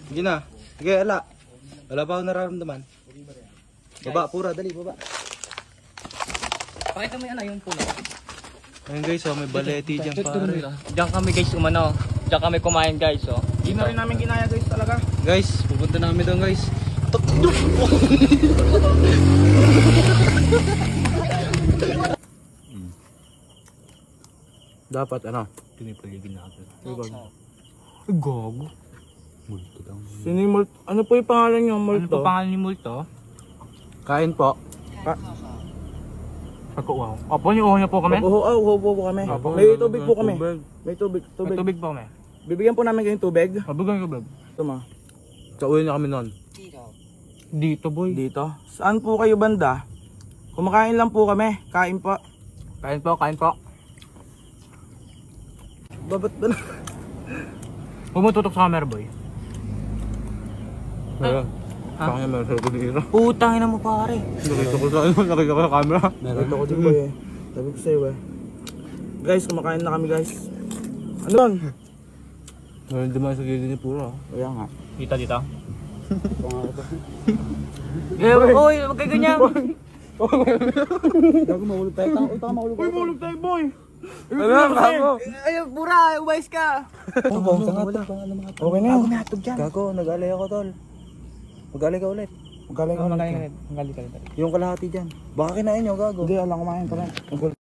Sige na. Sige, ala. Wala pa ako nararamdaman. Baba, pura. Dali, baba. Pakita mo yan yung puno. Ayun guys, oh, may baleti dyan pare. Diyan kami guys umano. Diyan kami kumain guys oh. Hindi na rin namin ginaya guys talaga. Guys, pupunta namin doon guys. Dapat ano? Pinipaligin natin. Gago. Multo daw. Sino yung multo? Ano po yung pangalan niyo? Ano Multo? po pangalan ni Multo? Kain po. Ako wow. Opo, yung niyo po kami? Uho po kami. May tubig po kami. May tubig. May tubig po kami. Bibigyan po namin kayong tubig. Pabugan ko bro. Ito ma. Sa uwi na kami noon. Dito boy. Dito. Saan po kayo banda? Kumakain lang po kami. Kain po. Kain po, kain po. Babat ba na? Pumututok sa camera boy. Meron. Pakanya meron sa likod dito. Putang ina mo pare. Nakita ko sa camera. Ito ko din po eh. Sabi ko sa'yo eh. Guys, kumakain na kami guys. Ano yun? Meron naman sa gilid ni Pura. Kaya nga. Dito dito. Eh, oy, wag kayo ganyan. Gago mahulog tayo. Tama mahulog tayo. Uy, mahulog tayo boy! Ano ako? Ay, pura, umayos ka. Okay na yun. Gago, nag-alay ako tol. Mag-alay ka ulit. Magaling ka. Magaling ka. Yung kalahati dyan. Baka kinain nyo, gago. Hindi, alam kumain pa rin.